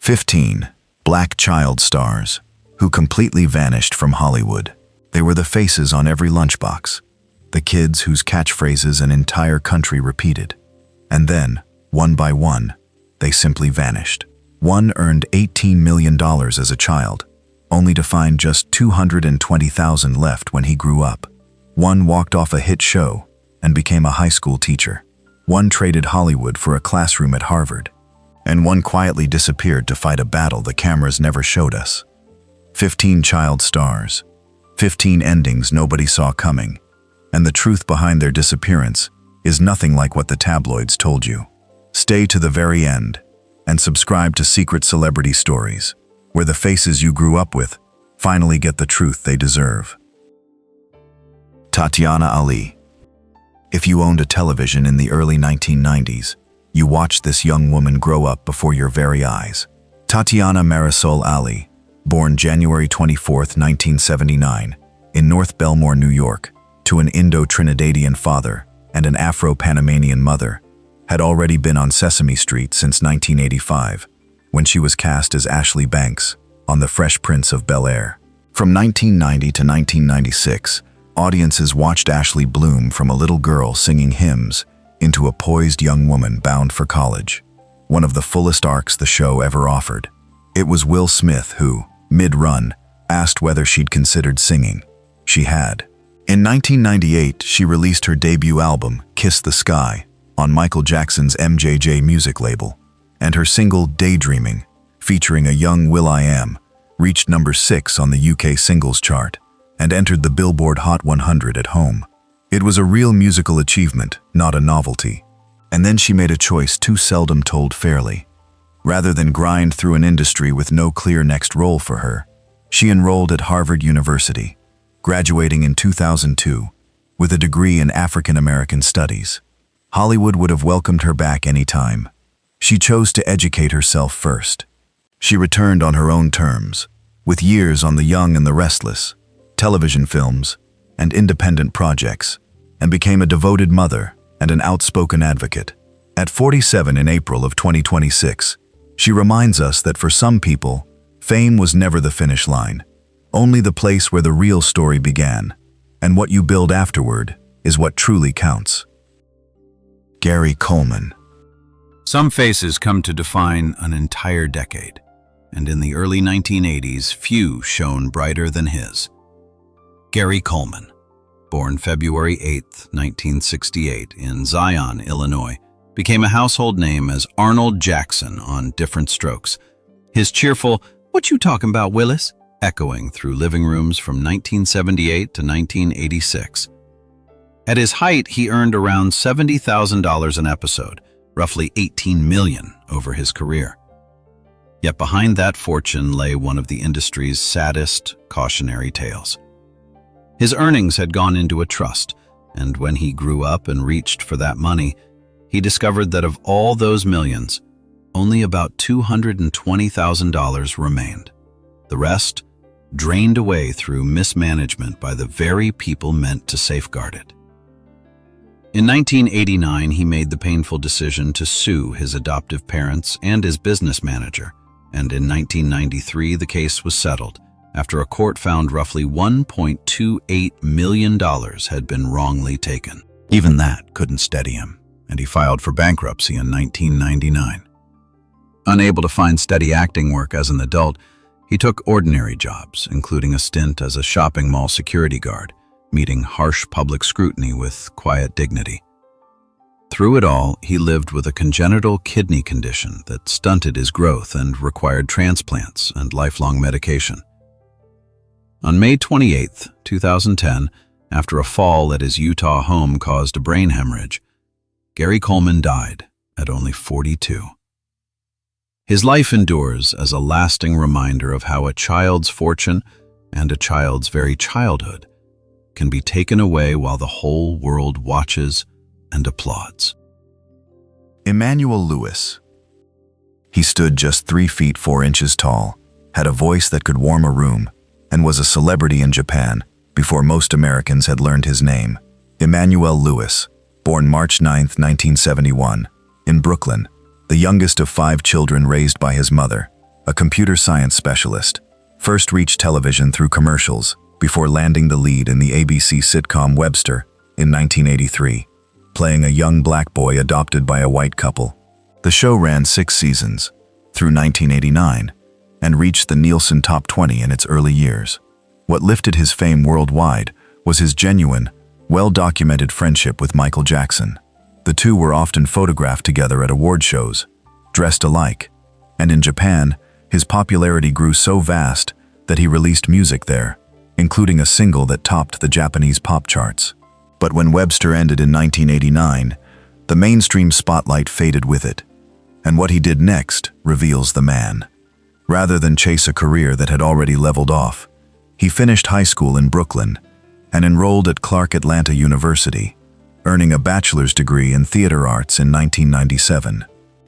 15. Black child stars, who completely vanished from Hollywood. They were the faces on every lunchbox, the kids whose catchphrases an entire country repeated. And then, one by one, they simply vanished. One earned $18 million as a child, only to find just $220,000 left when he grew up. One walked off a hit show and became a high school teacher. One traded Hollywood for a classroom at Harvard. And one quietly disappeared to fight a battle the cameras never showed us. 15 child stars, 15 endings nobody saw coming, and the truth behind their disappearance is nothing like what the tabloids told you. Stay to the very end and subscribe to Secret Celebrity Stories, where the faces you grew up with finally get the truth they deserve. Tatiana Ali. If you owned a television in the early 1990s, you watched this young woman grow up before your very eyes. Tatiana Marisol Ali, born January 24, 1979, in North Belmore, New York, to an Indo-Trinidadian father and an Afro-Panamanian mother, had already been on Sesame Street since 1985, when she was cast as Ashley Banks on The Fresh Prince of Bel-Air. From 1990 to 1996, audiences watched Ashley bloom from a little girl singing hymns into a poised young woman bound for college, one of the fullest arcs the show ever offered. It was Will Smith who, mid-run, asked whether she'd considered singing. She had. In 1998, she released her debut album, Kiss the Sky, on Michael Jackson's MJJ music label, and her single Daydreaming, featuring a young will.i.am, reached number 6 on the UK singles chart and entered the Billboard Hot 100 at home. It was a real musical achievement, not a novelty. And then she made a choice too seldom told fairly. Rather than grind through an industry with no clear next role for her, she enrolled at Harvard University, graduating in 2002 with a degree in African American Studies. Hollywood would have welcomed her back any time. She chose to educate herself first. She returned on her own terms, with years on The Young and the Restless, television films, and independent projects, and became a devoted mother and an outspoken advocate. At 47 in April of 2026, she reminds us that for some people, fame was never the finish line, only the place where the real story began, and what you build afterward is what truly counts. Gary Coleman. Some faces come to define an entire decade, and in the early 1980s, few shone brighter than his. Gary Coleman. Born February 8, 1968, in Zion, Illinois, became a household name as Arnold Jackson on Different Strokes. His cheerful, "What you talking about, Willis?" echoing through living rooms from 1978 to 1986. At his height, he earned around $70,000 an episode, roughly $18 million over his career. Yet behind that fortune lay one of the industry's saddest cautionary tales. His earnings had gone into a trust, and when he grew up and reached for that money, he discovered that of all those millions, only about $220,000 remained. The rest drained away through mismanagement by the very people meant to safeguard it. In 1989, he made the painful decision to sue his adoptive parents and his business manager, and in 1993 the case was settled, after a court found roughly $1.28 million had been wrongly taken. Even that couldn't steady him, and he filed for bankruptcy in 1999. Unable to find steady acting work as an adult, he took ordinary jobs, including a stint as a shopping mall security guard, meeting harsh public scrutiny with quiet dignity. Through it all, he lived with a congenital kidney condition that stunted his growth and required transplants and lifelong medication. On May 28, 2010, after a fall at his Utah home caused a brain hemorrhage, Gary Coleman died at only 42. His life endures as a lasting reminder of how a child's fortune and a child's very childhood can be taken away while the whole world watches and applauds. Emmanuel Lewis. He stood just 3 feet 4 inches tall, had a voice that could warm a room, and was a celebrity in Japan before most Americans had learned his name. Emmanuel Lewis, born March 9, 1971, in Brooklyn, the youngest of 5 children raised by his mother, a computer science specialist, first reached television through commercials before landing the lead in the ABC sitcom Webster in 1983, playing a young black boy adopted by a white couple. The show ran 6 seasons, through 1989, and reached the Nielsen Top 20 in its early years. What lifted his fame worldwide was his genuine, well-documented friendship with Michael Jackson. The two were often photographed together at award shows, dressed alike, and in Japan, his popularity grew so vast that he released music there, including a single that topped the Japanese pop charts. But when Webster ended in 1989, the mainstream spotlight faded with it, and what he did next reveals the man. Rather than chase a career that had already leveled off, he finished high school in Brooklyn and enrolled at Clark Atlanta University, earning a bachelor's degree in theater arts in 1997.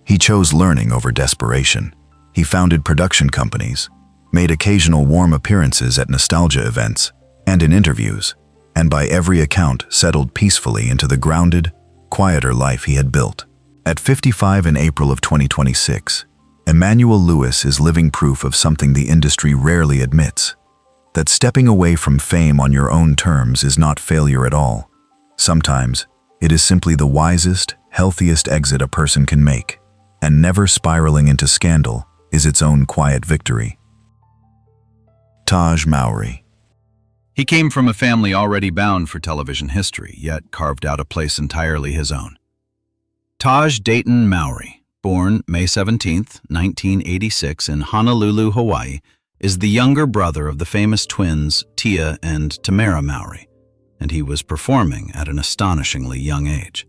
He chose learning over desperation. He founded production companies, made occasional warm appearances at nostalgia events and in interviews, and by every account settled peacefully into the grounded, quieter life he had built. At 55 in April of 2026, Emmanuel Lewis is living proof of something the industry rarely admits, that stepping away from fame on your own terms is not failure at all. Sometimes, it is simply the wisest, healthiest exit a person can make, and never spiraling into scandal is its own quiet victory. Taj Mowry. He came from a family already bound for television history, yet carved out a place entirely his own. Taj Dayton Mowry, born May 17, 1986 in Honolulu, Hawaii, is the younger brother of the famous twins Tia and Tamara Mowry, and he was performing at an astonishingly young age.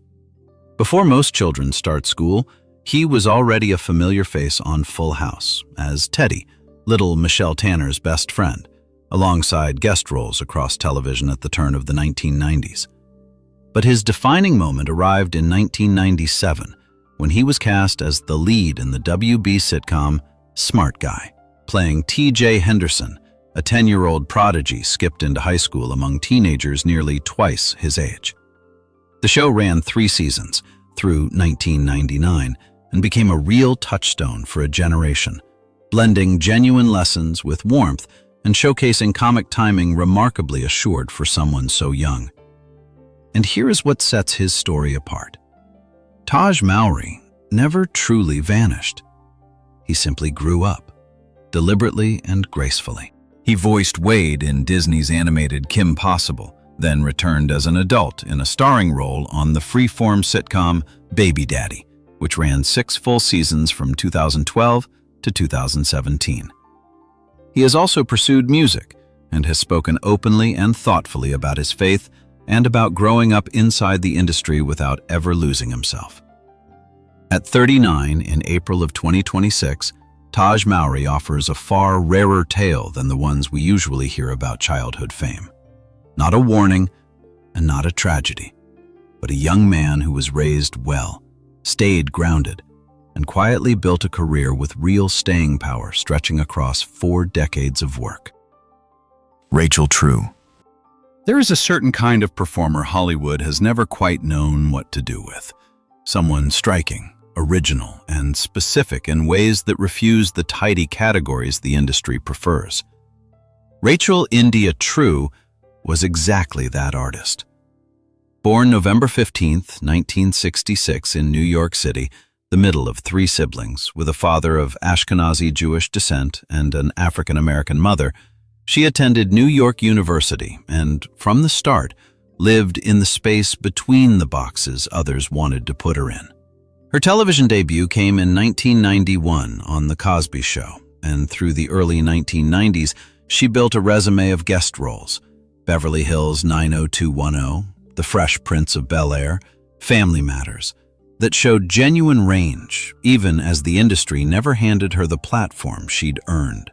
Before most children start school, he was already a familiar face on Full House as Teddy, little Michelle Tanner's best friend, alongside guest roles across television at the turn of the 1990s. But his defining moment arrived in 1997 when he was cast as the lead in the WB sitcom Smart Guy, playing T.J. Henderson, a 10-year-old prodigy skipped into high school among teenagers nearly twice his age. The show ran 3 seasons through 1999 and became a real touchstone for a generation, blending genuine lessons with warmth and showcasing comic timing remarkably assured for someone so young. And here is what sets his story apart. Taj Mowry never truly vanished. He simply grew up, deliberately and gracefully. He voiced Wade in Disney's animated Kim Possible, then returned as an adult in a starring role on the freeform sitcom Baby Daddy, which ran 6 full seasons from 2012 to 2017. He has also pursued music and has spoken openly and thoughtfully about his faith and about growing up inside the industry without ever losing himself. At 39 in April of 2026, Taj Mowry offers a far rarer tale than the ones we usually hear about childhood fame. Not a warning and not a tragedy, but a young man who was raised well, stayed grounded, and quietly built a career with real staying power stretching across 4 decades of work. Rachel True. There is a certain kind of performer Hollywood has never quite known what to do with. Someone striking, original, and specific in ways that refuse the tidy categories the industry prefers. Rachel India True was exactly that artist. Born November 15, 1966 in New York City, the middle of 3 siblings, with a father of Ashkenazi Jewish descent and an African-American mother, she attended New York University and, from the start, lived in the space between the boxes others wanted to put her in. Her television debut came in 1991 on The Cosby Show, and through the early 1990s, she built a resume of guest roles: Beverly Hills 90210, The Fresh Prince of Bel-Air, Family Matters, that showed genuine range, even as the industry never handed her the platform she'd earned.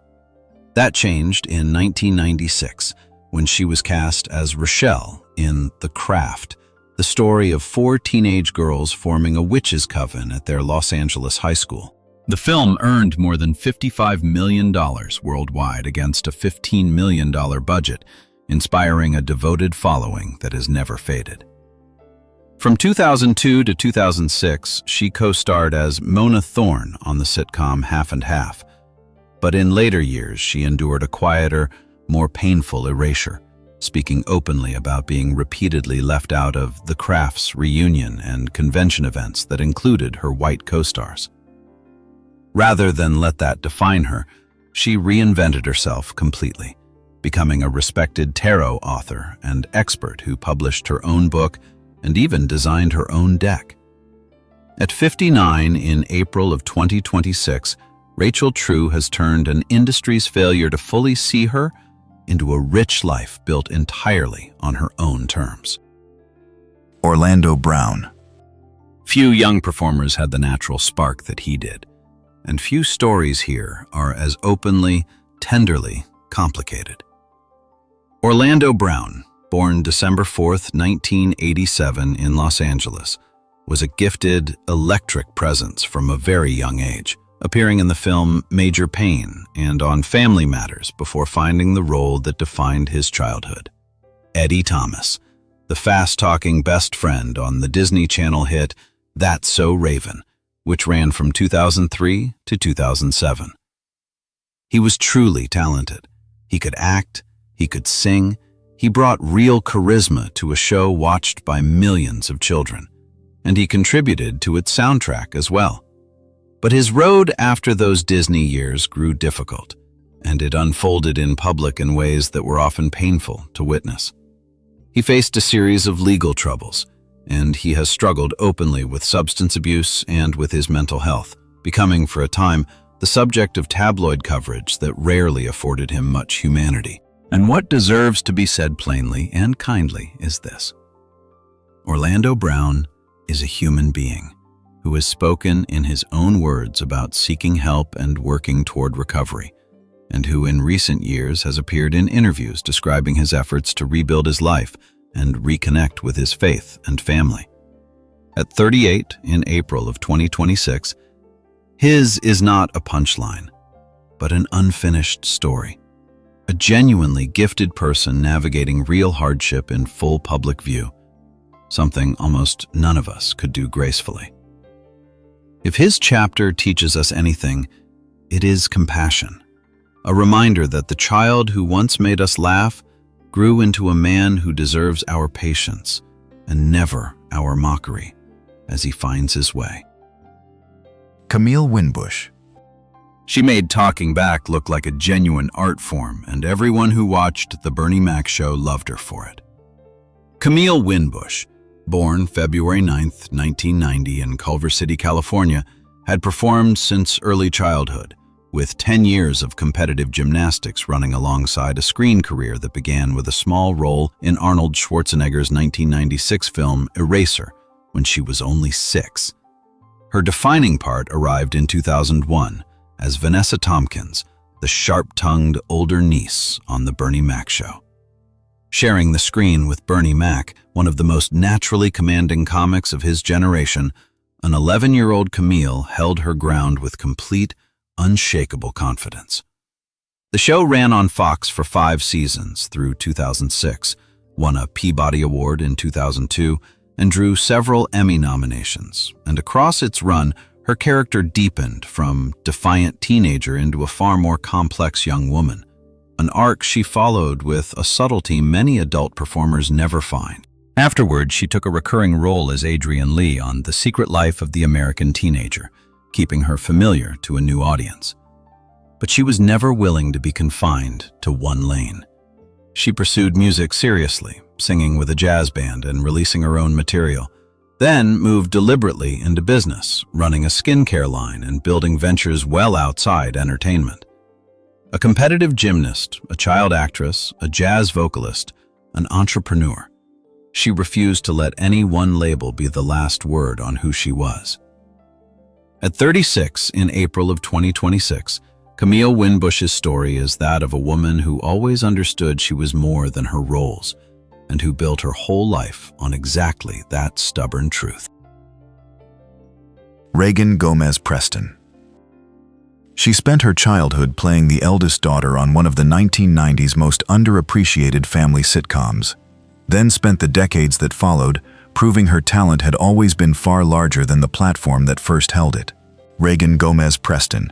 That changed in 1996, when she was cast as Rochelle in The Craft, the story of 4 teenage girls forming a witches' coven at their Los Angeles high school. The film earned more than $55 million worldwide against a $15 million budget, inspiring a devoted following that has never faded. From 2002 to 2006, she co-starred as Mona Thorne on the sitcom Half and Half. But in later years, she endured a quieter, more painful erasure, speaking openly about being repeatedly left out of the Crafts reunion and convention events that included her white co-stars. Rather than let that define her, she reinvented herself completely, becoming a respected tarot author and expert who published her own book and even designed her own deck. At 59 in April of 2026, Rachel True has turned an industry's failure to fully see her into a rich life built entirely on her own terms. Orlando Brown. Few young performers had the natural spark that he did, and few stories here are as openly, tenderly complicated. Orlando Brown, born December 4th, 1987 in Los Angeles, was a gifted, electric presence from a very young age, appearing in the film Major Pain and on Family Matters before finding the role that defined his childhood. Eddie Thomas, the fast-talking best friend on the Disney Channel hit That's So Raven, which ran from 2003 to 2007. He was truly talented. He could act, he could sing, he brought real charisma to a show watched by millions of children, and he contributed to its soundtrack as well. But his road after those Disney years grew difficult, and it unfolded in public in ways that were often painful to witness. He faced a series of legal troubles, and he has struggled openly with substance abuse and with his mental health, becoming for a time the subject of tabloid coverage that rarely afforded him much humanity. And what deserves to be said plainly and kindly is this: Orlando Brown is a human being who has spoken in his own words about seeking help and working toward recovery, and who in recent years has appeared in interviews describing his efforts to rebuild his life and reconnect with his faith and family. At 38 in April of 2026, his is not a punchline, but an unfinished story. A genuinely gifted person navigating real hardship in full public view, something almost none of us could do gracefully. If his chapter teaches us anything, it is compassion, a reminder that the child who once made us laugh grew into a man who deserves our patience and never our mockery as he finds his way. Camille Winbush. She made talking back look like a genuine art form, and everyone who watched The Bernie Mac Show loved her for it. Camille Winbush, born February 9, 1990 in Culver City, California, had performed since early childhood, with 10 years of competitive gymnastics running alongside a screen career that began with a small role in Arnold Schwarzenegger's 1996 film Eraser when she was only 6. Her defining part arrived in 2001 as Vanessa Tompkins, the sharp-tongued older niece on The Bernie Mac Show. Sharing the screen with Bernie Mac, one of the most naturally commanding comics of his generation, an 11-year-old Camille held her ground with complete, unshakable confidence. The show ran on Fox for 5 seasons through 2006, won a Peabody Award in 2002, and drew several Emmy nominations, and across its run, her character deepened from defiant teenager into a far more complex young woman, an arc she followed with a subtlety many adult performers never find. Afterward, she took a recurring role as Adrienne Lee on The Secret Life of the American Teenager, keeping her familiar to a new audience. But she was never willing to be confined to one lane. She pursued music seriously, singing with a jazz band and releasing her own material, then moved deliberately into business, running a skincare line and building ventures well outside entertainment. A competitive gymnast, a child actress, a jazz vocalist, an entrepreneur, she refused to let any one label be the last word on who she was. At 36 in April of 2026, Camille Winbush's story is that of a woman who always understood she was more than her roles, and who built her whole life on exactly that stubborn truth. Reagan Gomez Preston. She spent her childhood playing the eldest daughter on one of the 1990s most underappreciated family sitcoms, then spent the decades that followed proving her talent had always been far larger than the platform that first held it. Reagan Gomez Preston,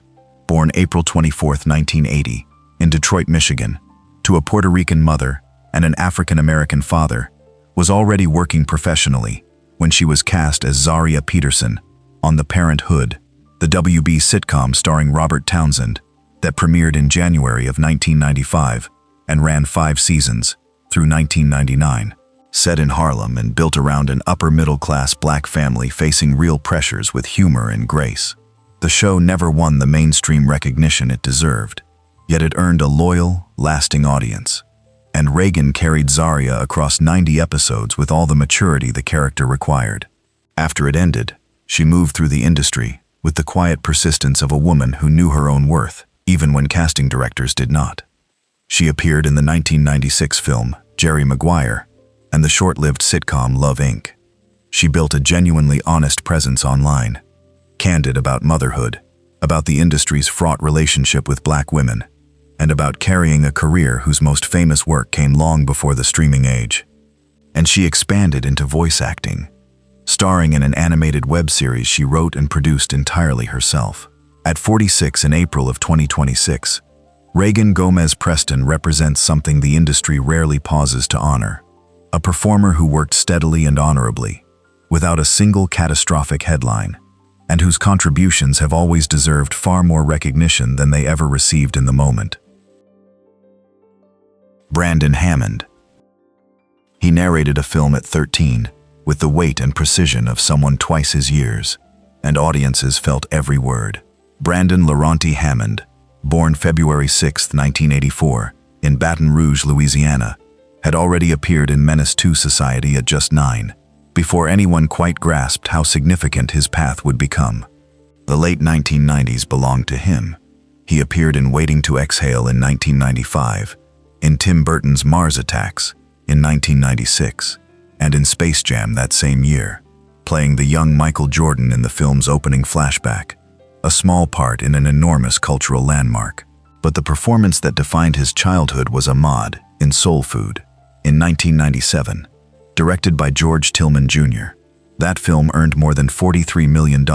born April 24, 1980, in Detroit, Michigan, to a Puerto Rican mother and an African-American father, was already working professionally when she was cast as Zaria Peterson on The Parenthood, the WB sitcom starring Robert Townsend that premiered in January of 1995 and ran 5 seasons through 1999. Set in Harlem and built around an upper-middle-class black family facing real pressures with humor and grace. The show never won the mainstream recognition it deserved, yet it earned a loyal, lasting audience. And Reagan carried Zaria across 90 episodes with all the maturity the character required. After it ended, she moved through the industry with the quiet persistence of a woman who knew her own worth, even when casting directors did not. She appeared in the 1996 film Jerry Maguire and the short-lived sitcom Love, Inc. She built a genuinely honest presence online, candid about motherhood, about the industry's fraught relationship with black women, and about carrying a career whose most famous work came long before the streaming age. And she expanded into voice acting, starring in an animated web series she wrote and produced entirely herself. At 46 in April of 2026, Reagan Gomez Preston represents something the industry rarely pauses to honor: a performer who worked steadily and honorably, without a single catastrophic headline, and whose contributions have always deserved far more recognition than they ever received in the moment. Brandon Hammond. He narrated a film at 13 with the weight and precision of someone twice his years, and audiences felt every word. Brandon Laurenti Hammond, born February 6, 1984, in Baton Rouge, Louisiana, had already appeared in Menace II Society at just 9, before anyone quite grasped how significant his path would become. The late 1990s belonged to him. He appeared in Waiting to Exhale in 1995, in Tim Burton's Mars Attacks in 1996, and in Space Jam that same year, playing the young Michael Jordan in the film's opening flashback, a small part in an enormous cultural landmark. But the performance that defined his childhood was Ahmad in Soul Food in 1997, directed by George Tillman Jr. That film earned more than $43 million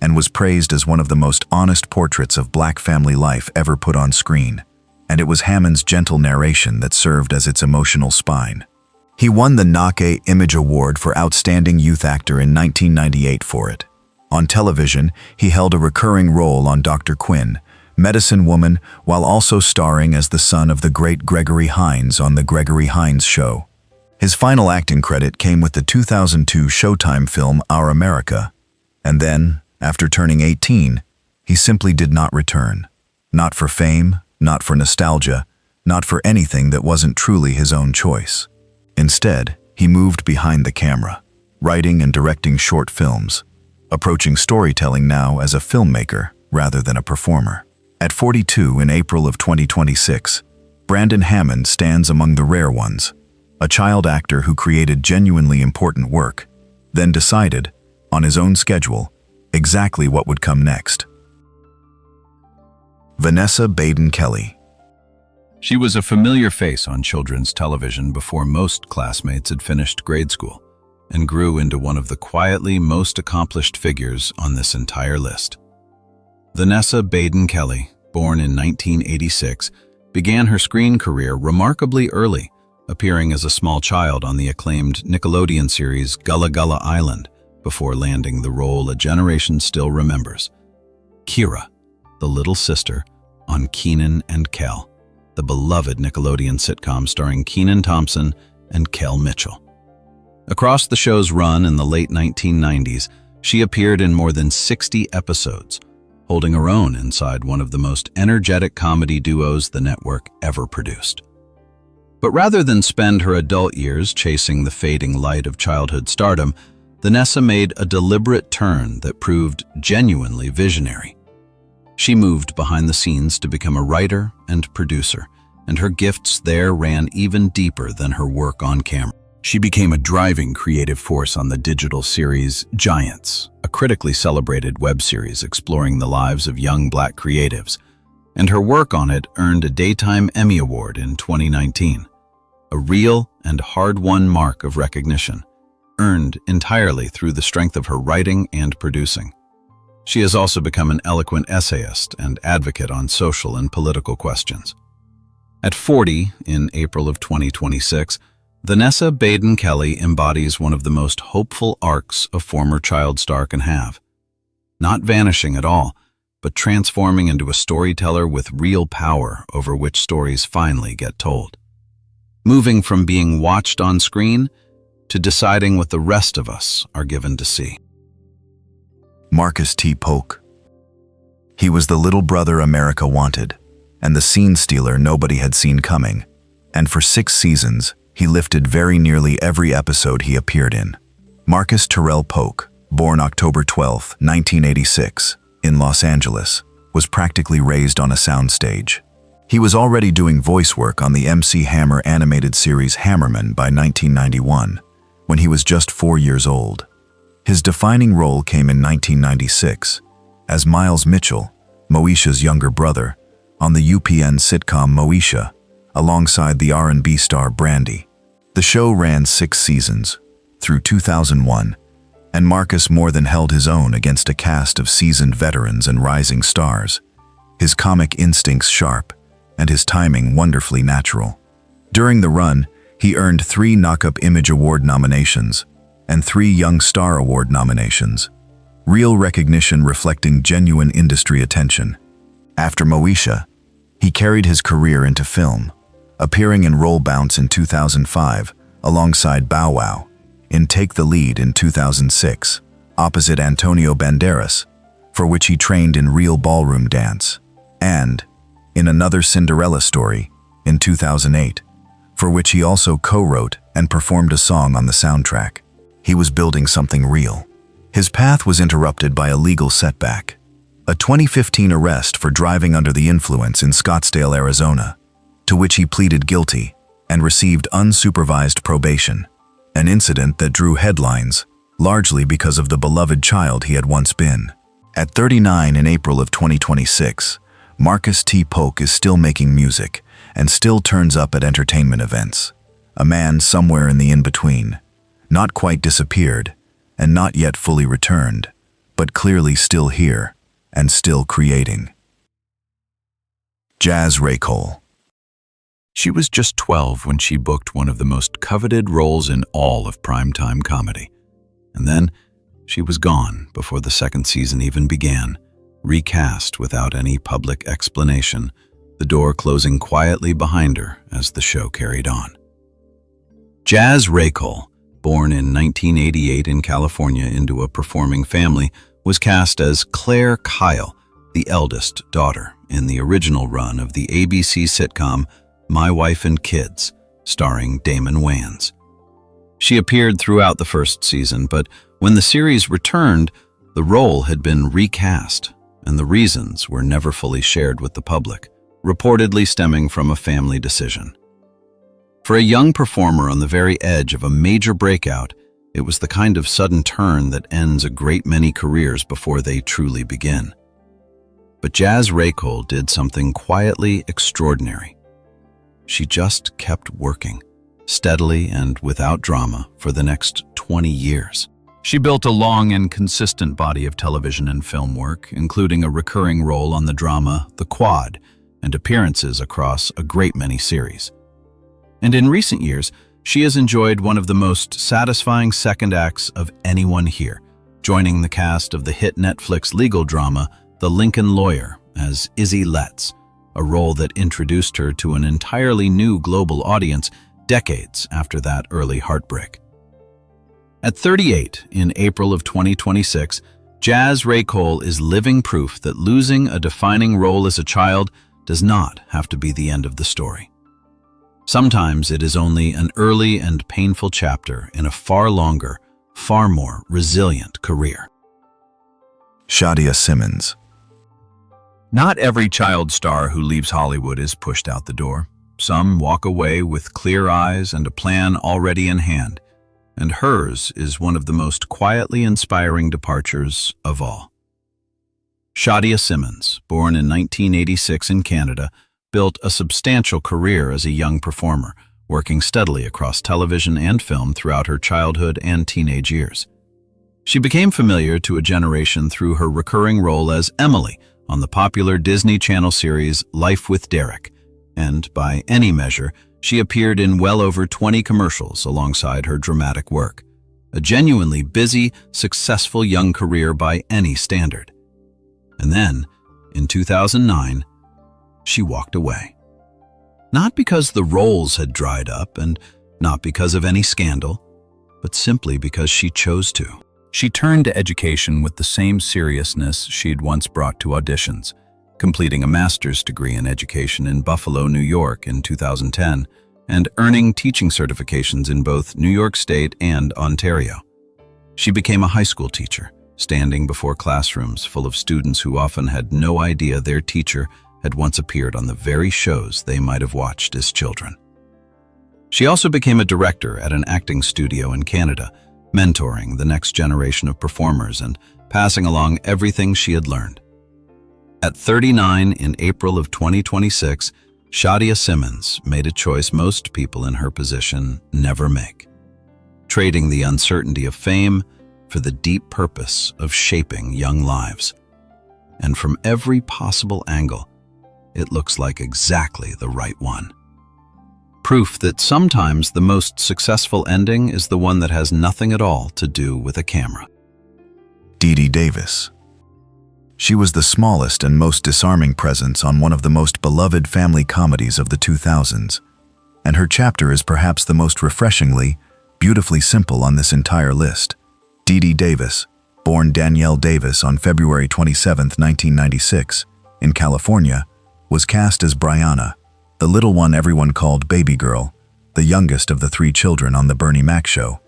and was praised as one of the most honest portraits of black family life ever put on screen, and it was Hammond's gentle narration that served as its emotional spine. He won the Nake Image Award for Outstanding Youth Actor in 1998 for it. On television, he held a recurring role on Dr. Quinn, Medicine Woman, while also starring as the son of the great Gregory Hines on The Gregory Hines Show. His final acting credit came with the 2002 Showtime film Our America, and then, after turning 18, he simply did not return. Not for fame, not for nostalgia, not for anything that wasn't truly his own choice. Instead, he moved behind the camera, writing and directing short films, approaching storytelling now as a filmmaker rather than a performer. At 42 in April of 2026, Brandon Hammond stands among the rare ones, a child actor who created genuinely important work, then decided, on his own schedule, exactly what would come next. Vanessa Baden Kelly. She was a familiar face on children's television before most classmates had finished grade school, and grew into one of the quietly most accomplished figures on this entire list. Vanessa Baden Kelly, born in 1986, began her screen career remarkably early, appearing as a small child on the acclaimed Nickelodeon series Gullah Gullah Island, before landing the role a generation still remembers: Kira, the little sister, on Kenan and Kel, the beloved Nickelodeon sitcom starring Kenan Thompson and Kel Mitchell. Across the show's run in the late 1990s, she appeared in more than 60 episodes, holding her own inside one of the most energetic comedy duos the network ever produced. But rather than spend her adult years chasing the fading light of childhood stardom, Vanessa made a deliberate turn that proved genuinely visionary. She moved behind the scenes to become a writer and producer, and her gifts there ran even deeper than her work on camera. She became a driving creative force on the digital series Giants, a critically celebrated web series exploring the lives of young black creatives, and her work on it earned a Daytime Emmy Award in 2019, a real and hard-won mark of recognition, earned entirely through the strength of her writing and producing. She has also become an eloquent essayist and advocate on social and political questions. At 40, in April of 2026, Vanessa Baden Kelly embodies one of the most hopeful arcs a former child star can have. Not vanishing at all, but transforming into a storyteller with real power over which stories finally get told. Moving from being watched on screen to deciding what the rest of us are given to see. Marcus T. Polk. He was the little brother America wanted, and the scene stealer nobody had seen coming, and for 6 seasons, he lifted very nearly every episode he appeared in. Marcus Terrell Polk, born October 12, 1986, in Los Angeles, was practically raised on a soundstage. He was already doing voice work on the MC Hammer animated series Hammerman by 1991, when he was just 4 years old. His defining role came in 1996, as Miles Mitchell, Moesha's younger brother, on the UPN sitcom Moesha, alongside the R&B star Brandy. The show ran 6 seasons, through 2001, and Marcus more than held his own against a cast of seasoned veterans and rising stars, his comic instincts sharp, and his timing wonderfully natural. During the run, he earned 3 Knock-Up Image Award nominations and 3 Young Star Award nominations, real recognition reflecting genuine industry attention. After Moesha, he carried his career into film, appearing in Roll Bounce in 2005 alongside Bow Wow, in Take the Lead in 2006, opposite Antonio Banderas, for which he trained in real ballroom dance, and in Another Cinderella Story in 2008, for which he also co-wrote and performed a song on the soundtrack. He was building something real. His path was interrupted by a legal setback, a 2015 arrest for driving under the influence in Scottsdale, Arizona, to which he pleaded guilty and received unsupervised probation, an incident that drew headlines, largely because of the beloved child he had once been. At 39 in April of 2026, Marcus T. Polk is still making music and still turns up at entertainment events, a man somewhere in the in-between, not quite disappeared and not yet fully returned, but clearly still here and still creating. Jazz Raycole. She was just 12 when she booked one of the most coveted roles in all of primetime comedy. And then she was gone before the second season even began, recast without any public explanation, the door closing quietly behind her as the show carried on. Jazz Raycole, born in 1988 in California into a performing family, was cast as Claire Kyle, the eldest daughter, in the original run of the ABC sitcom My Wife and Kids, starring Damon Wayans. She appeared throughout the first season, but when the series returned, the role had been recast, and the reasons were never fully shared with the public, reportedly stemming from a family decision. For a young performer on the very edge of a major breakout, it was the kind of sudden turn that ends a great many careers before they truly begin. But Jazz Raycole did something quietly extraordinary. She just kept working, steadily and without drama, for the next 20 years. She built a long and consistent body of television and film work, including a recurring role on the drama The Quad and appearances across a great many series. And in recent years, she has enjoyed one of the most satisfying second acts of anyone here, joining the cast of the hit Netflix legal drama The Lincoln Lawyer as Izzy Letts, a role that introduced her to an entirely new global audience decades after that early heartbreak. At 38 in April of 2026, Jazz Raycole is living proof that losing a defining role as a child does not have to be the end of the story. Sometimes it is only an early and painful chapter in a far longer, far more resilient career. Shadia Simmons. Not every child star who leaves Hollywood is pushed out the door. Some walk away with clear eyes and a plan already in hand, and hers is one of the most quietly inspiring departures of all. Shadia Simmons, born in 1986 in Canada, built a substantial career as a young performer, working steadily across television and film throughout her childhood and teenage years. She became familiar to a generation through her recurring role as Emily on the popular Disney Channel series Life with Derek, and by any measure, she appeared in well over 20 commercials alongside her dramatic work. A genuinely busy, successful young career by any standard. And then, in 2009, she walked away. Not because the roles had dried up and not because of any scandal, but simply because she chose to. She turned to education with the same seriousness she'd once brought to auditions, completing a master's degree in education in Buffalo, New York in 2010, and earning teaching certifications in both New York State and Ontario. She became a high school teacher, standing before classrooms full of students who often had no idea their teacher had once appeared on the very shows they might have watched as children. She also became a director at an acting studio in Canada, mentoring the next generation of performers and passing along everything she had learned. At 39 in April of 2026, Shadia Simmons made a choice most people in her position never make, trading the uncertainty of fame for the deep purpose of shaping young lives. And from every possible angle, it looks like exactly the right one. Proof that sometimes the most successful ending is the one that has nothing at all to do with a camera. Dee Davis. She was the smallest and most disarming presence on one of the most beloved family comedies of the 2000s, and her chapter is perhaps the most refreshingly, beautifully simple on this entire list. Dee Davis, born Danielle Davis on February 27, 1996, in California, was cast as Brianna, the little one everyone called Baby Girl, the youngest of the 3 children on the Bernie Mac show.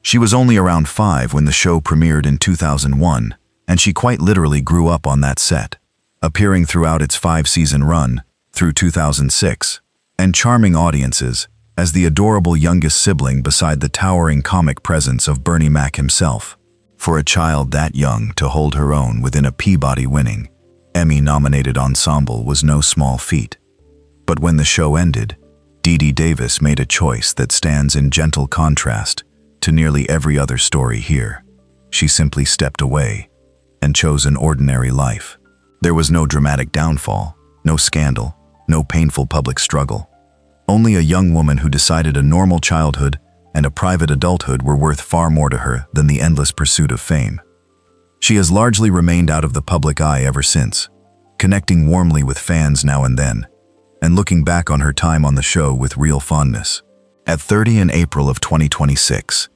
She was only around 5 when the show premiered in 2001, and she quite literally grew up on that set, appearing throughout its 5-season run, through 2006, and charming audiences as the adorable youngest sibling beside the towering comic presence of Bernie Mac himself. For a child that young to hold her own within a Peabody-winning, Emmy-nominated ensemble was no small feat. But when the show ended, Dee Davis made a choice that stands in gentle contrast to nearly every other story here. She simply stepped away and chose an ordinary life. There was no dramatic downfall, no scandal, no painful public struggle. Only a young woman who decided a normal childhood and a private adulthood were worth far more to her than the endless pursuit of fame. She has largely remained out of the public eye ever since, connecting warmly with fans now and then, and looking back on her time on the show with real fondness. At 30 in April of 2026,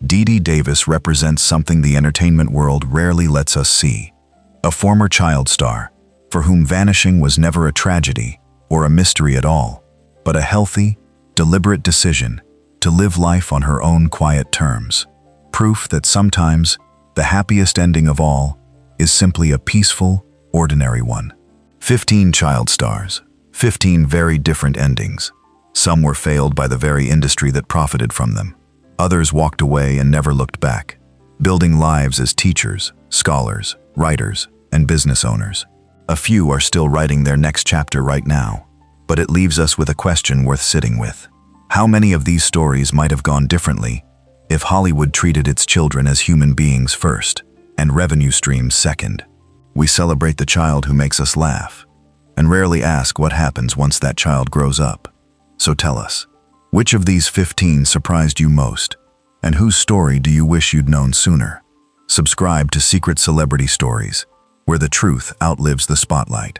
Dee Davis represents something the entertainment world rarely lets us see. A former child star, for whom vanishing was never a tragedy or a mystery at all, but a healthy, deliberate decision to live life on her own quiet terms. Proof that sometimes the happiest ending of all is simply a peaceful, ordinary one. 15 child stars, 15 very different endings. Some were failed by the very industry that profited from them. Others walked away and never looked back, building lives as teachers, scholars, writers, and business owners. A few are still writing their next chapter right now, but it leaves us with a question worth sitting with. How many of these stories might have gone differently if Hollywood treated its children as human beings first and revenue streams second? We celebrate the child who makes us laugh, and rarely ask what happens once that child grows up. So tell us, which of these 15 surprised you most, and whose story do you wish you'd known sooner? Subscribe to Secret Celebrity Stories, where the truth outlives the spotlight.